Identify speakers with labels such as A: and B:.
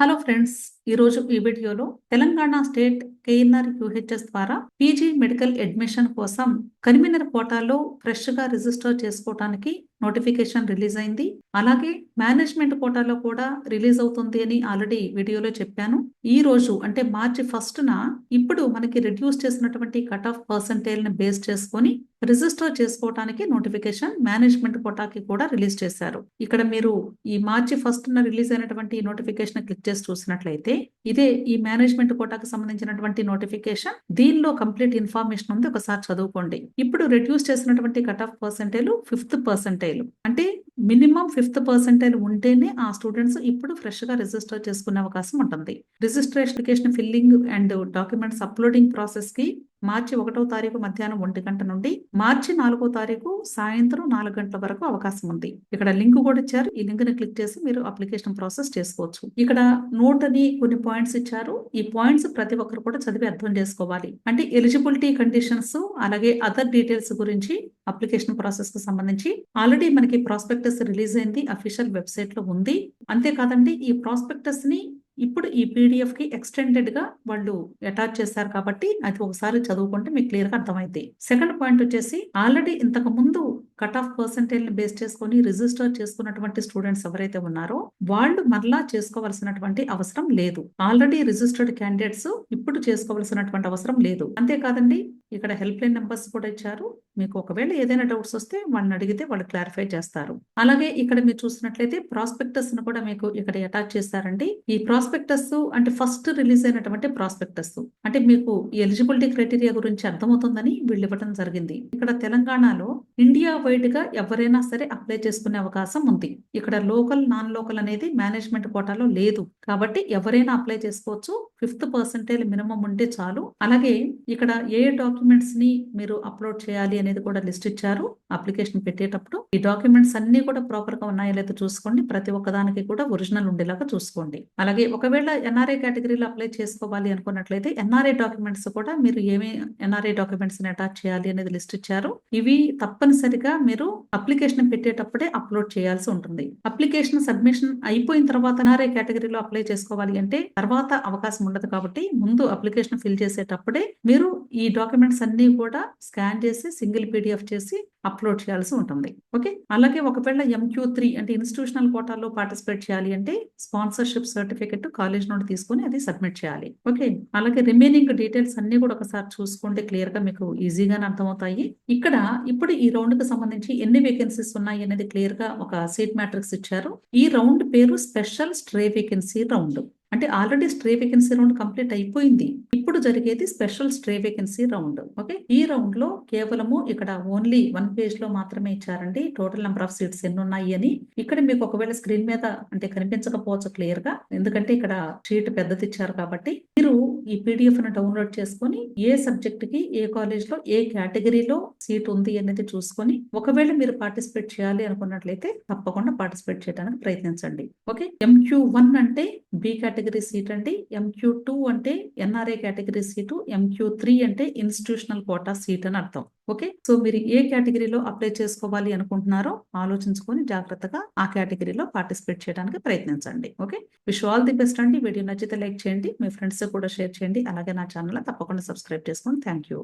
A: Hello friends, ఈరోజు ఈ వీడియోలో తెలంగాణ స్టేట్ కేఎన్ఆర్ యూహెచ్ఎస్ ద్వారా పీజీ మెడికల్ అడ్మిషన్ కోసం కన్వీనర్ కోటాలో ఫ్రెష్ గా రిజిస్టర్ చేసుకోవడానికి నోటిఫికేషన్ రిలీజ్ అయింది. అలాగే మేనేజ్మెంట్ కోటాలో కూడా రిలీజ్ అవుతుంది అని ఆల్రెడీ వీడియోలో చెప్పాను. ఈ రోజు అంటే మార్చి 1న ఇప్పుడు మనకి రిడ్యూస్ చేసినటువంటి కట్ ఆఫ్ పర్సెంటేజ్ ని బేస్ చేసుకొని రిజిస్టర్ చేసుకోవడానికి నోటిఫికేషన్ మేనేజ్మెంట్ కోటాకి కూడా రిలీజ్ చేశారు. ఇక్కడ మీరు ఈ మార్చి 1న రిలీజ్ అయినటువంటి నోటిఫికేషన్ క్లిక్ చేసి చూసినట్లయితే ఇదే ఈ మేనేజ్మెంట్ కోటాకి సంబంధించినటువంటి నోటిఫికేషన్. దీనిలో కంప్లీట్ ఇన్ఫర్మేషన్ ఉంది, ఒకసారి చదువుకోండి. ఇప్పుడు రిడ్యూస్ చేసినటువంటి cut off percentage 5th percentile అంటే మినిమం 5th పర్సెంటైల్ ఉంటేనే ఆ స్టూడెంట్స్ ఇప్పుడు ఫ్రెష్ గా రిజిస్టర్ చేసుకునే అవకాశం ఉంటుంది. Registration filling and documents uploading process కి మార్చి 1వ తారీఖు మధ్యాహ్నం 1 గంట నుండి మార్చి 4వ తారీఖు సాయంత్రం 4 గంటల వరకు అవకాశం ఉంది. ఇక్కడ లింక్ కూడా ఇచ్చారు. ఈ లింక్ ని క్లిక్ చేసి మీరు అప్లికేషన్ ప్రాసెస్ చేసుకోవచ్చు. ఇక్కడ నోట్ అని కొన్ని పాయింట్స్ ఇచ్చారు. ఈ పాయింట్స్ ప్రతి ఒక్కరు కూడా చదివి అర్థం చేసుకోవాలి. అంటే ఎలిజిబిలిటీ కండిషన్స్ అలాగే అదర్ డీటెయిల్స్ గురించి అప్లికేషన్ ప్రాసెస్ కు సంబంధించి ఆల్రెడీ మనకి ప్రాస్పెక్టస్ రిలీజ్ అయింది, అఫీషియల్ వెబ్సైట్ లో ఉంది. అంతేకాదండి, ఈ ప్రాస్పెక్టస్ ని ఇప్పుడు ఈ పీడిఎఫ్ కి ఎక్స్టెండెడ్ గా వాళ్ళు అటాచ్ చేశారు కాబట్టి అది ఒకసారి చదువుకుంటే మీకు క్లియర్ గా అర్థమైంది. సెకండ్ పాయింట్ వచ్చేసి ఆల్రెడీ ఇంతకు ముందు కట్ ఆఫ్ పర్సెంటేజ్ ని బేస్ చేసుకొని రిజిస్టర్ చేసుకున్నటువంటి స్టూడెంట్స్ ఎవరైతే ఉన్నారో వాళ్ళు మరలా చేసుకోవాల్సినటువంటి అవసరం లేదు. ఆల్రెడీ రిజిస్టర్డ్ క్యాండిడేట్స్ ఇప్పుడు చేసుకోవాల్సినటువంటి అవసరం లేదు. అంతేకాదండి, ఇక్కడ హెల్ప్ లైన్ నెంబర్స్ కూడా ఇచ్చారు. మీకు ఒకవేళ ఏదైనా డౌట్స్ వస్తే వాళ్ళని అడిగితే వాళ్ళు క్లారిఫై చేస్తారు. అలాగే ఇక్కడ మీరు చూసినట్లయితే ప్రాస్పెక్టస్ ను కూడా మీకు ఇక్కడ అటాచ్ చేస్తారండి. ఈ ప్రాస్పెక్టస్ అంటే ఫస్ట్ రిలీజ్ అయినటువంటి ప్రాస్పెక్టస్ అంటే మీకు ఎలిజిబిలిటీ క్రైటీరియా గురించి అర్థమవుతుందని వీళ్ళు ఇవ్వడం జరిగింది. ఇక్కడ తెలంగాణలో ఇండియా వైడ్ గా ఎవరైనా సరే అప్లై చేసుకునే అవకాశం ఉంది. ఇక్కడ లోకల్ నాన్ లోకల్ అనేది మేనేజ్మెంట్ కోటాలో లేదు కాబట్టి ఎవరైనా అప్లై చేసుకోవచ్చు. 5th పర్సెంటేజ్ మినిమం ఉంటే చాలు. అలాగే ఇక్కడ ఏ డాక్యుమెంట్స్ ని మీరు అప్లోడ్ చేయాలి అనేది కూడా లిస్ట్ ఇచ్చారు. అప్లికేషన్ పెట్టేటప్పుడు ఈ డాక్యుమెంట్స్ అన్ని కూడా ప్రాపర్ గా ఉన్నాయో లేదో చూసుకోండి. ప్రతి ఒక్కదానికి కూడా ఒరిజినల్ ఉండేలాగా చూసుకోండి. అలాగే ఒకవేళ ఎన్ఆర్ఐ కేటగిరీలో అప్లై చేసుకోవాలి అనుకున్నట్లయితే ఎన్ఆర్ఐ డాక్యుమెంట్స్ కూడా మీరు ఏమి ఎన్ఆర్ఐ డాక్యుమెంట్స్ ని అటాచ్ చేయాలి అనేది లిస్ట్ ఇచ్చారు. ఇవి తప్పనిసరిగా మీరు అప్లికేషన్ పెట్టేటప్పుడే అప్లోడ్ చేయాల్సి ఉంటుంది. అప్లికేషన్ సబ్మిషన్ అయిపోయిన తర్వాత ఎన్ఆర్ఐ కేటగిరీలో అప్లై చేసుకోవాలి అంటే తర్వాత అవకాశం ఉండదు కాబట్టి ముందు అప్లికేషన్ ఫిల్ చేసేటప్పుడే మీరు ఈ డాక్యుమెంట్స్ అన్ని కూడా స్కాన్ చేసి సింగిల్ పీడిఎఫ్ చేసి అప్లోడ్ చేయాల్సి ఉంటుంది. ఓకే, అలాగే ఒకవేళ MQ3 అంటే ఇన్స్టిట్యూషనల్ కోటాలో పార్టిసిపేట్ చేయాలి అంటే స్పాన్సర్షిప్ సర్టిఫికెట్ కాలేజ్ నుండి తీసుకుని అది సబ్మిట్ చేయాలి. ఓకే, అలాగే రిమైనింగ్ డీటెయిల్స్ అన్ని కూడా ఒకసారి చూసుకుంటే క్లియర్ గా మీకు ఈజీగానే అర్థమవుతాయి. ఇక్కడ ఇప్పుడు ఈ రౌండ్ కి సంబంధించి ఎన్ని వేకెన్సీస్ ఉన్నాయి అనేది క్లియర్ గా ఒక సీట్ మ్యాట్రిక్స్ ఇచ్చారు. ఈ రౌండ్ పేరు స్పెషల్ స్ట్రే వేకెన్సీ రౌండ్. అంటే already stray vacancy round complete అయిపోయింది. ఇప్పుడు జరిగేది special stray vacancy round. Okay, ఈ రౌండ్ లో కేవలము ఇక్కడ ఓన్లీ 1 పేజ్ లో మాత్రమే ఇచ్చారండి టోటల్ నెంబర్ ఆఫ్ సీట్స్ ఎన్ని ఉన్నాయి అని. ఇక్కడ మీకు ఒకవేళ స్క్రీన్ మీద అంటే కనిపించకపోవచ్చు క్లియర్ గా, ఎందుకంటే ఇక్కడ షీట్ పెద్దది ఇచ్చారు కాబట్టి మీరు ఈ పీడిఎఫ్ ను డౌన్లోడ్ చేసుకొని ఏ సబ్జెక్ట్ కి ఏ కాలేజ్ లో ఏ కేటగిరీలో సీట్ ఉంది అనేది చూసుకొని ఒకవేళ మీరు పార్టిసిపేట్ చేయాలి అనుకున్నట్లయితే తప్పకుండా పార్టిసిపేట్ చేయడానికి ప్రయత్నించండి. ఓకే, MQ1 అంటే బి కేటగిరీ సీట్ అండి, MQ2 అంటే ఎన్ఆర్ఐ కేటగిరీ సీటు, MQ3 అంటే ఇన్స్టిట్యూషనల్ కోటా సీట్ అని అర్థం. ఓకే, సో మీరు ఏ కేటగిరీలో అప్లై చేసుకోవాలి అనుకుంటున్నారో ఆలోచించుకొని జాగ్రత్తగా ఆ కేటగిరీలో పార్టిసిపేట్ చేయడానికి ప్రయత్నించండి. Okay, wish all the best అండి. వీడియో నచ్చితే లైక్ చేయండి, మీ ఫ్రెండ్స్ కూడా షేర్ చేయండి. అలాగే నా ఛానల్ తప్పకుండా సబ్స్క్రైబ్ చేసుకోండి. Thank you.